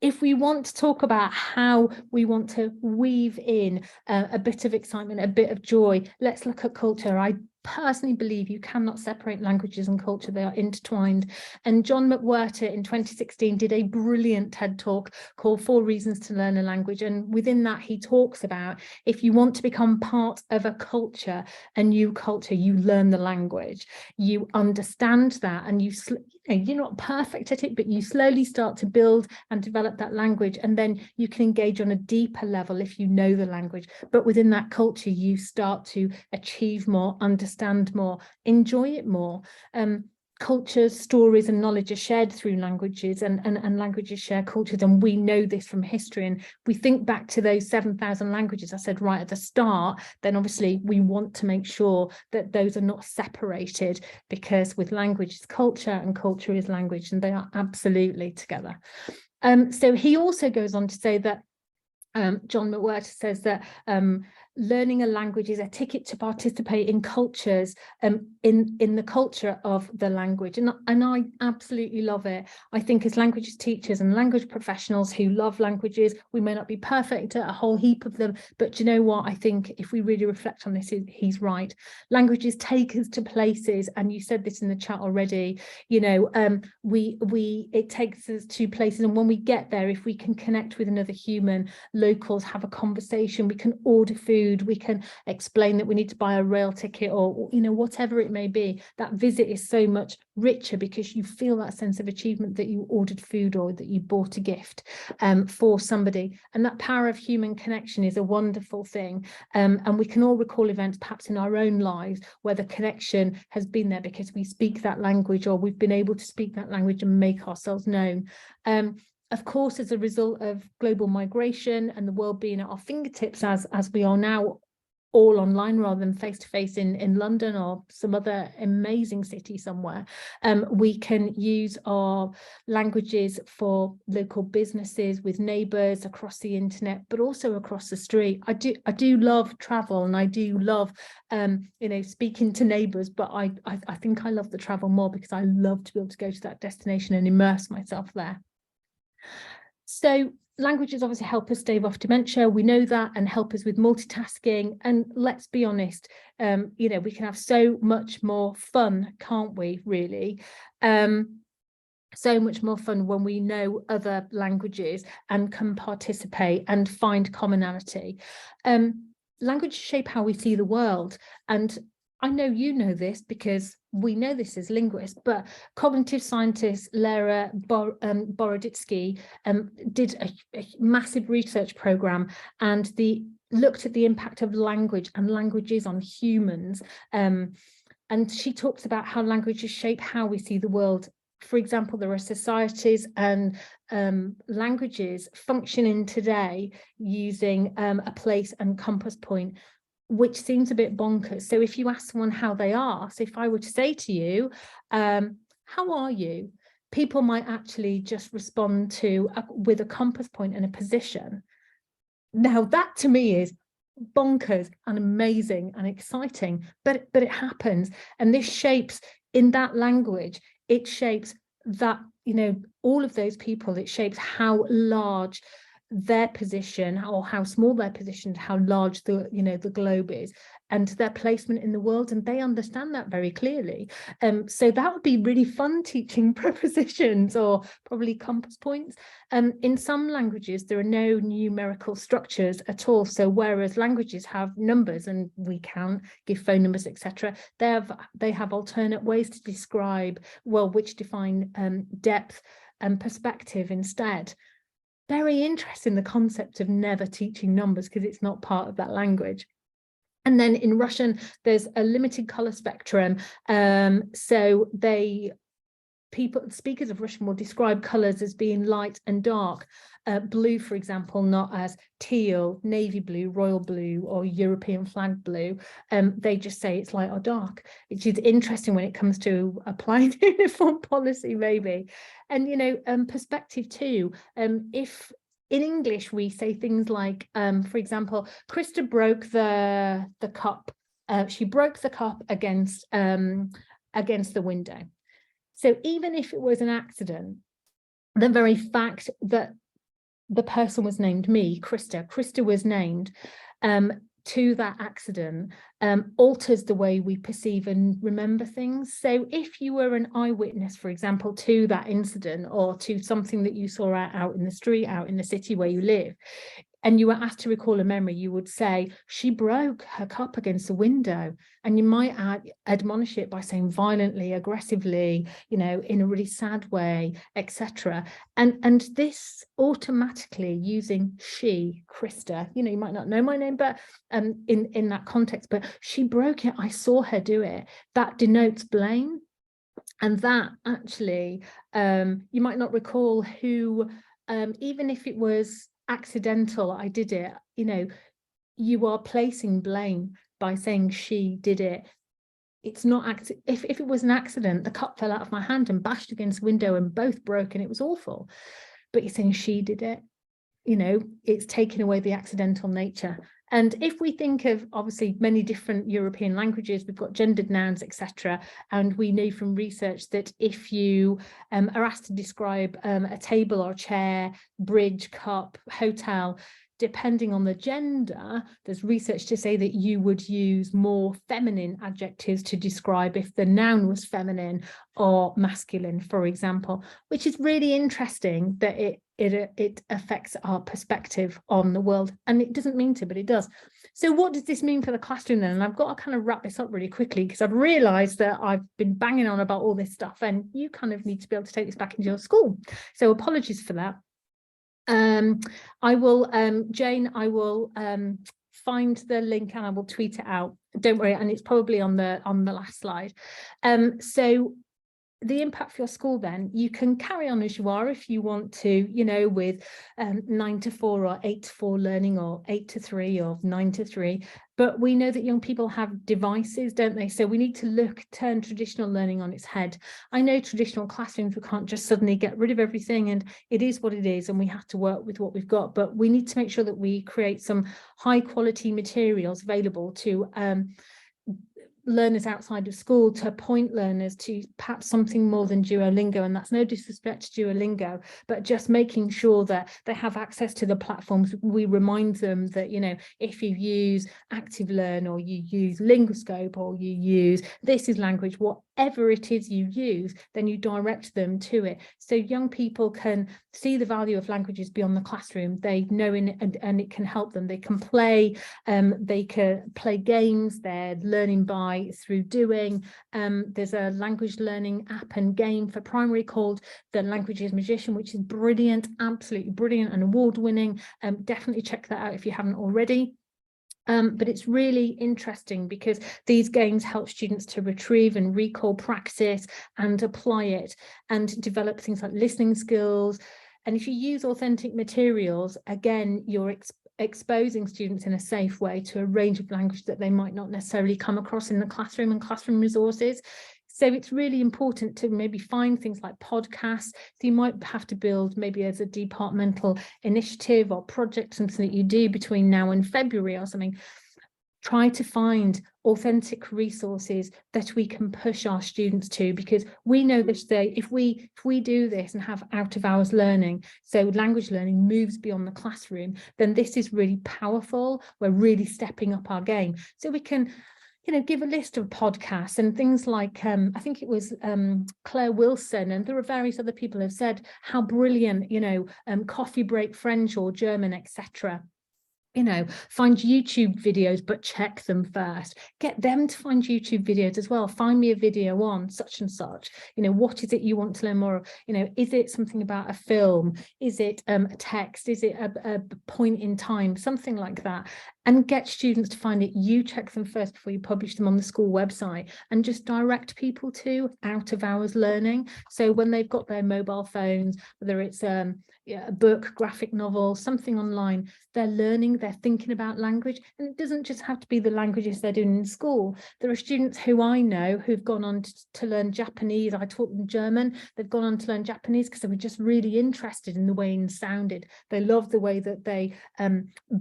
If we want to talk about how we want to weave in a bit of excitement, a bit of joy, let's look at culture. I personally believe you cannot separate languages and culture. They are intertwined. And John McWhirter in 2016 did a brilliant TED talk called 4 Reasons to Learn a Language. And within that, he talks about if you want to become part of a culture, a new culture, you learn the language, you understand that, and you're not perfect at it, but you slowly start to build and develop that language. And then you can engage on a deeper level if you know the language. But within that culture, you start to achieve more, understand more, enjoy it more. Cultures, stories and knowledge are shared through languages, and languages share cultures, and we know this from history. And we think back to those 7,000 languages I said right at the start, then obviously we want to make sure that those are not separated, because with language is culture and culture is language, and they are absolutely together. So he also goes on to say that John McWhirter says that learning a language is a ticket to participate in cultures, in the culture of the language. And I absolutely love it. I think as languages teachers and language professionals who love languages, we may not be perfect at a whole heap of them, but do you know what? I think if we really reflect on this, he's right. Languages take us to places, and you said this in the chat already, you know, it takes us to places, and when we get there, if we can connect with another human, locals, have a conversation, we can order food, we can explain that we need to buy a rail ticket, or, you know, whatever it may be, that visit is so much richer because you feel that sense of achievement that you ordered food or that you bought a gift for somebody. And that power of human connection is a wonderful thing. And we can all recall events perhaps in our own lives where the connection has been there because we speak that language, or we've been able to speak that language and make ourselves known. Of course, as a result of global migration and the world being at our fingertips, as we are now all online rather than face-to-face in London or some other amazing city somewhere, we can use our languages for local businesses, with neighbours, across the internet, but also across the street. I do love travel, and I do love you know, speaking to neighbours, but I think I love the travel more because I love to be able to go to that destination and immerse myself there. So languages obviously help us stave off dementia, we know that, and help us with multitasking. And let's be honest, you know, we can have so much more fun, can't we, really? So much more fun when we know other languages and can participate and find commonality. Languages shape how we see the world, and I know you know this because we know this as linguists, but cognitive scientist Lera Boroditsky did a massive research program, and looked at the impact of language and languages on humans. And she talks about how languages shape how we see the world. For example, there are societies and languages functioning today using a place and compass point, which seems a bit bonkers. So if you ask someone how they are, so if I were to say to you, how are you? People might actually just respond to with a compass point and a position. Now that to me is bonkers and amazing and exciting, but it happens. And this shapes, in that language, it shapes that, you know, all of those people, it shapes how large their position or how small their position, how large the, you know, the globe is, and their placement in the world, and they understand that very clearly. So that would be really fun, teaching prepositions or probably compass points. In some languages there are no numerical structures at all, so whereas languages have numbers and we can give phone numbers, etc., they have alternate ways to describe, well, which define depth and perspective instead. Very interesting, the concept of never teaching numbers because it's not part of that language. And then in Russian, there's a limited color spectrum. So speakers of Russian will describe colors as being light and dark. Blue, for example, not as teal, navy blue, royal blue, or European flag blue. They just say it's light or dark, which is interesting when it comes to applying uniform policy, maybe. And, you know, perspective too. If in English we say things like, for example, Krista broke the cup. She broke the cup against the window. So even if it was an accident, the very fact that the person was named me, Krista was named to that accident, alters the way we perceive and remember things. So if you were an eyewitness, for example, to that incident or to something that you saw out in the street, out in the city where you live, and you were asked to recall a memory, you would say, she broke her cup against the window. And you might admonish it by saying violently, aggressively, you know, in a really sad way, etc. And this automatically, using she, Krista, you know, you might not know my name, but in that context, but she broke it, I saw her do it, that denotes blame. And that actually, you might not recall who, even if it was accidental, I did it, you know, you are placing blame by saying she did it. It's not if it was an accident, the cup fell out of my hand and bashed against the window and both broke and it was awful, but you're saying she did it, you know, it's taken away the accidental nature. And if we think of obviously many different European languages, we've got gendered nouns, etc. And we know from research that if you are asked to describe a table or chair, bridge, cup, hotel, depending on the gender, there's research to say that you would use more feminine adjectives to describe if the noun was feminine or masculine, for example, which is really interesting that it affects our perspective on the world. And it doesn't mean to, but it does. So what does this mean for the classroom then? And I've got to kind of wrap this up really quickly because I've realized that I've been banging on about all this stuff and you kind of need to be able to take this back into your school. So apologies for that. I will, Jane, I will find the link and I will tweet it out. Don't worry, and it's probably on the last slide. So the impact for your school, then you can carry on as you are if you want to, you know, with 9 to 4 or 8 to 4 learning, or 8 to 3 or 9 to 3. But we know that young people have devices, don't they? So we need to turn traditional learning on its head. I know traditional classrooms, we can't just suddenly get rid of everything, and it is what it is, and we have to work with what we've got. But we need to make sure that we create some high quality materials available to learners outside of school, to point learners to perhaps something more than Duolingo. And that's no disrespect to Duolingo, but just making sure that they have access to the platforms. We remind them that, you know, if you use ActiveLearn or you use Linguoscope or you use This Is Language, whatever it is you use, then you direct them to it. So young people can see the value of languages beyond the classroom. They know and it can help them. They can play games. They're learning through doing. There's a language learning app and game for primary called The Languages Magician, which is brilliant, absolutely brilliant and award-winning. Definitely check that out if you haven't already. But it's really interesting because these games help students to retrieve and recall practice and apply it and develop things like listening skills. And if you use authentic materials, again, you're exposing students in a safe way to a range of language that they might not necessarily come across in the classroom and classroom resources. So it's really important to maybe find things like podcasts. So you might have to build maybe as a departmental initiative or project, something that you do between now and February or something. Try to find authentic resources that we can push our students to, because we know this day, if we do this and have out of hours learning, so language learning moves beyond the classroom, then this is really powerful. We're really stepping up our game. So we can, you know, give a list of podcasts and things like, I think it was Claire Wilson, and there are various other people who have said how brilliant, you know, coffee break French or German, etc. You know, find YouTube videos, but check them first. Get them to find YouTube videos as well. Find me a video on such and such. You know, what is it you want to learn more of? You know, is it something about a film? Is it a text? Is it a point in time? Something like that. And get students to find it. You check them first before you publish them on the school website, and just direct people to out of hours learning. So when they've got their mobile phones, whether it's a book, graphic novel, something online, they're learning, they're thinking about language. And it doesn't just have to be the languages they're doing in school. There are students who I know who've gone on to learn Japanese. I taught them German. They've gone on to learn Japanese because they were just really interested in the way it sounded. They loved the way that they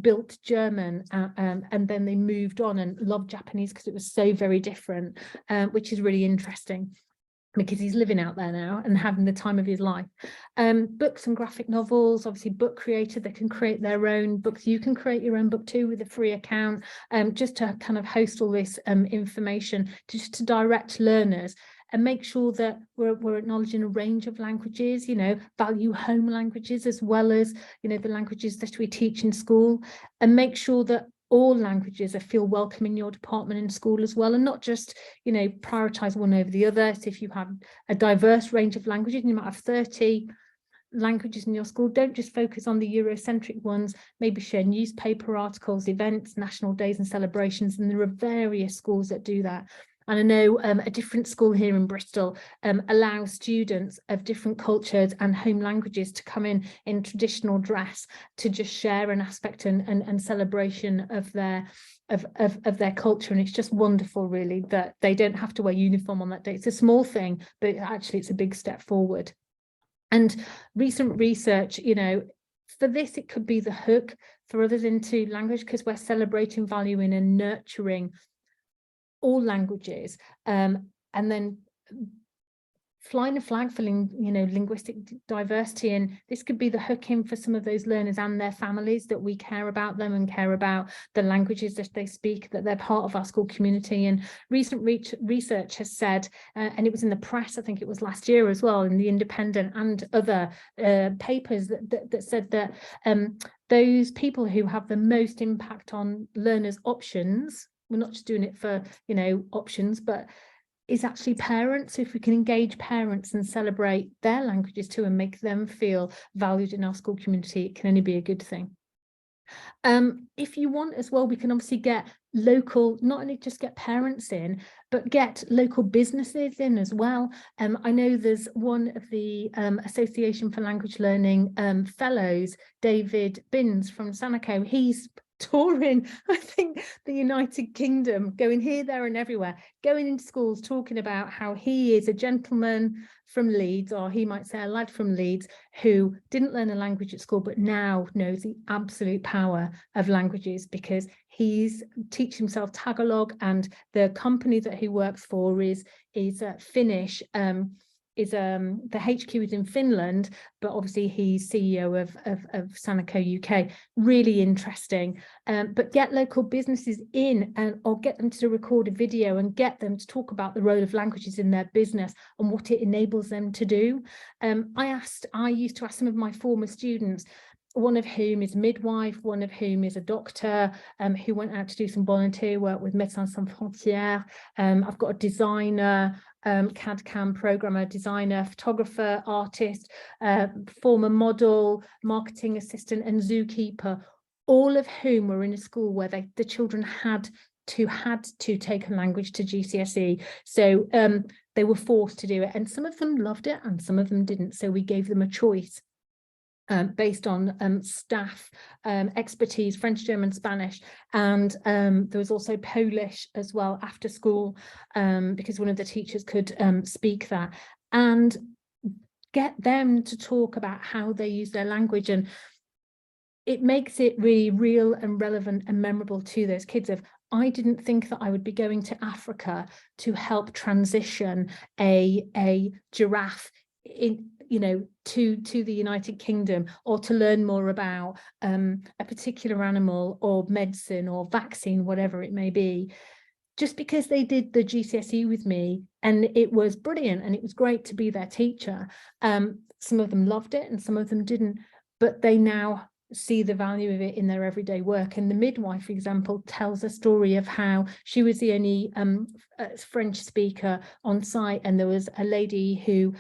built German, and then they moved on and loved Japanese because it was so very different, which is really interesting, because he's living out there now and having the time of his life. Books and graphic novels, obviously Book Creator, they can create their own books. You can create your own book too with a free account, just to kind of host all this information, just to direct learners and make sure that we're acknowledging a range of languages, you know, value home languages as well as, you know, the languages that we teach in school, and make sure that all languages feel welcome in your department and school as well, and not just, you know, prioritize one over the other. So if you have a diverse range of languages and you might have 30 languages in your school, don't just focus on the Eurocentric ones. Maybe share newspaper articles, events, national days and celebrations, and there are various schools that do that. And I know a different school here in Bristol allows students of different cultures and home languages to come in traditional dress to just share an aspect and celebration of their culture. And it's just wonderful, really, that they don't have to wear uniform on that day. It's a small thing, but actually it's a big step forward. And recent research, you know, for this, it could be the hook for others into language, because we're celebrating, valuing and nurturing all languages, and then flying a flag for linguistic diversity. And this could be the hook in for some of those learners and their families, that we care about them and care about the languages that they speak, that they're part of our school community. And recent research has said, and it was in the press, I think it was last year as well, in the Independent and other papers, that said that those people who have the most impact on learners' options, we're not just doing it for, you know, options, but is actually parents. So if we can engage parents and celebrate their languages too and make them feel valued in our school community, it can only be a good thing. If you want as well, we can obviously get local, not only just get parents in, but get local businesses in as well. I know there's one of the Association for Language Learning fellows, David Binns from Sanaco. He's touring, I think, the United Kingdom, going here, there and everywhere, going into schools, talking about how he is a gentleman from Leeds, or he might say a lad from Leeds, who didn't learn a language at school, but now knows the absolute power of languages because he's teaching himself Tagalog, and the company that he works for is Finnish. the HQ is in Finland, but obviously he's CEO of Sanico UK. Really interesting. But get local businesses in, or get them to record a video and get them to talk about the role of languages in their business and what it enables them to do. I used to ask some of my former students, one of whom is a midwife, one of whom is a doctor, who went out to do some volunteer work with Médecins Sans Frontières. I've got a designer, CAD/CAM programmer, designer, photographer, artist, former model, marketing assistant, and zookeeper, all of whom were in a school where the children had to take a language to GCSE. So they were forced to do it, and some of them loved it and some of them didn't. So we gave them a choice. Based on staff expertise, French, German, Spanish, and there was also Polish as well after school, because one of the teachers could speak that, and get them to talk about how they use their language. And it makes it really real and relevant and memorable to those kids. I didn't think that I would be going to Africa to help transition a giraffe to the United Kingdom, or to learn more about a particular animal or medicine or vaccine, whatever it may be, just because they did the GCSE with me, and it was brilliant and it was great to be their teacher. Some of them loved it and some of them didn't, but they now see the value of it in their everyday work. And the midwife, for example, tells a story of how she was the only French speaker on site, and there was a lady who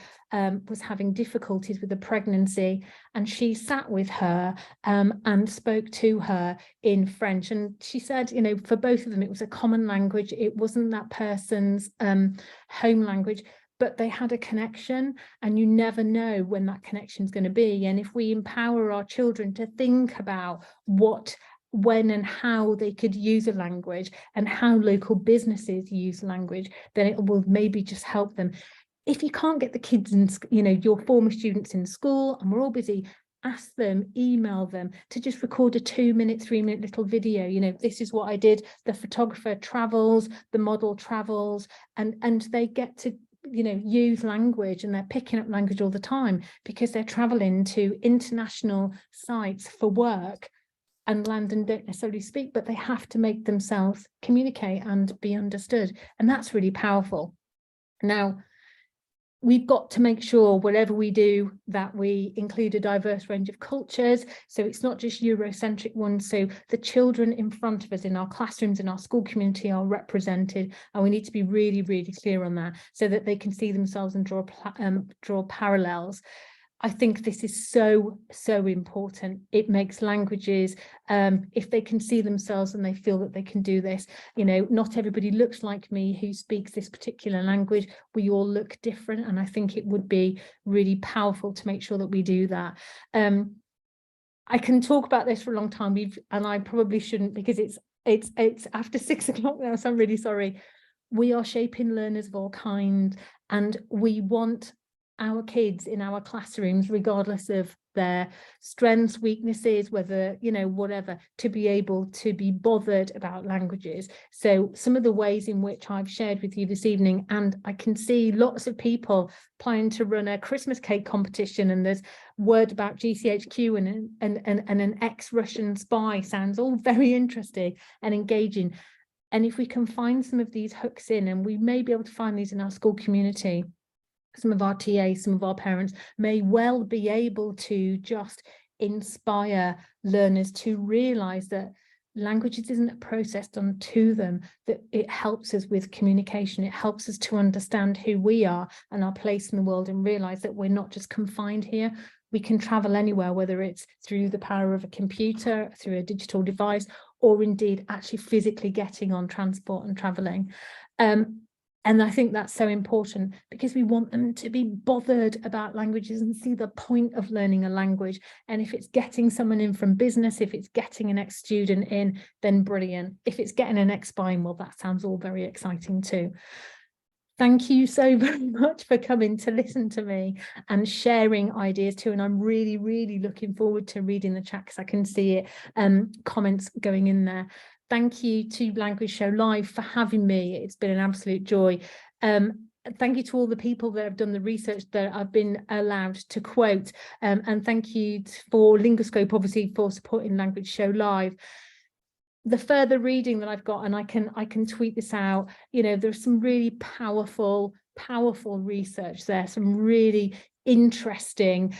was having difficulties with the pregnancy, and she sat with her and spoke to her in French. And she said, for both of them, it was a common language. It wasn't that person's home language, but they had a connection, and you never know when that connection is going to be. And if we empower our children to think about when and how they could use a language, and how local businesses use language, then it will maybe just help them. If you can't get the kids in, your former students in school, and we're all busy, ask them, email them to just record a 2-minute, 3-minute little video. This is what I did. The photographer travels, the model travels, and they get to use language, and they're picking up language all the time because they're traveling to international sites for work and land and don't necessarily speak, but they have to make themselves communicate and be understood. And that's really powerful. Now, we've got to make sure whatever we do that we include a diverse range of cultures. So it's not just Eurocentric ones. So the children in front of us in our classrooms, in our school community, are represented, and we need to be really, really clear on that so that they can see themselves and draw parallels. I think this is so, so important. It makes languages, if they can see themselves and they feel that they can do this, not everybody looks like me who speaks this particular language. We all look different. And I think it would be really powerful to make sure that we do that. I can talk about this for a long time, and I probably shouldn't, because it's after 6 o'clock now, so I'm really sorry. We are shaping learners of all kinds, and we want our kids in our classrooms, regardless of their strengths, weaknesses, whether, whatever, to be able to be bothered about languages. So some of the ways in which I've shared with you this evening, and I can see lots of people planning to run a Christmas cake competition, and there's word about GCHQ and an ex-Russian spy. Sounds all very interesting and engaging. And if we can find some of these hooks in, and we may be able to find these in our school community, some of our TAs, some of our parents may well be able to just inspire learners to realise that languages isn't a process done to them, that it helps us with communication. It helps us to understand who we are and our place in the world, and realise that we're not just confined here. We can travel anywhere, whether it's through the power of a computer, through a digital device, or indeed actually physically getting on transport and travelling. And I think that's so important, because we want them to be bothered about languages and see the point of learning a language. And if it's getting someone in from business, if it's getting an ex-student in, then brilliant. If it's getting an ex-spine, well, that sounds all very exciting too. Thank you so very much for coming to listen to me and sharing ideas too. And I'm really, really looking forward to reading the chat, because I can see it, comments going in there. Thank you to Language Show Live for having me. It's been an absolute joy. thank you to all the people that have done the research that I've been allowed to quote, and thank you for Lingoscope, obviously, for supporting Language Show Live. The further reading that I've got, and I can tweet this out, you know, there's some really powerful research there, some really interesting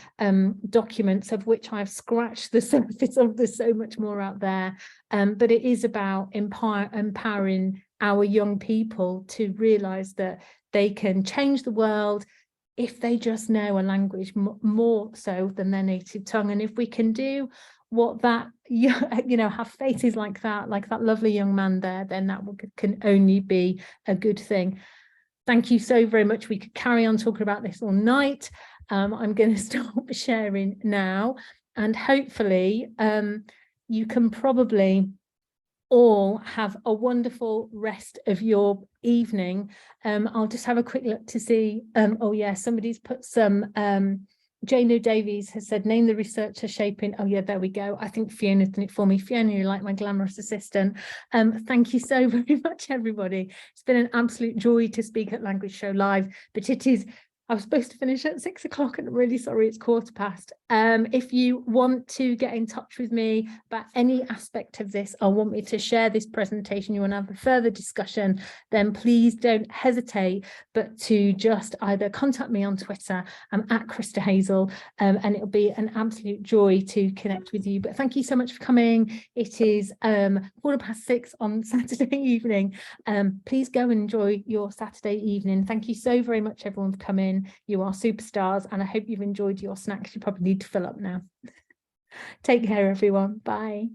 documents, of which I've scratched the surface of. There's so much more out there, but it is about empowering our young people to realize that they can change the world if they just know a language more so than their native tongue. And if we can do what that, you know, have faces like that lovely young man there, then that can only be a good thing. Thank you so very much. We could carry on talking about this all night. I'm going to stop sharing now, and hopefully you can probably all have a wonderful rest of your evening. I'll just have a quick look to see. Oh yeah, somebody's put some Jane O'Davies has said, name the researcher shaping. Oh yeah, there we go. I think Fiona's done it for me. Fiona, you're like my glamorous assistant. Thank you so very much, everybody. It's been an absolute joy to speak at Language Show Live, but I was supposed to finish at 6 o'clock, and I'm really sorry it's 1:15. If you want to get in touch with me about any aspect of this, or want me to share this presentation, you want to have a further discussion, then please don't hesitate but to just either contact me on Twitter. I'm at Krista Hazel, and it'll be an absolute joy to connect with you. But thank you so much for coming. It is 6:15 on Saturday evening. Please go and enjoy your Saturday evening. Thank you so very much, everyone, for coming. You are superstars, and I hope you've enjoyed your snacks. You probably need to fill up now. Take care, everyone. Bye.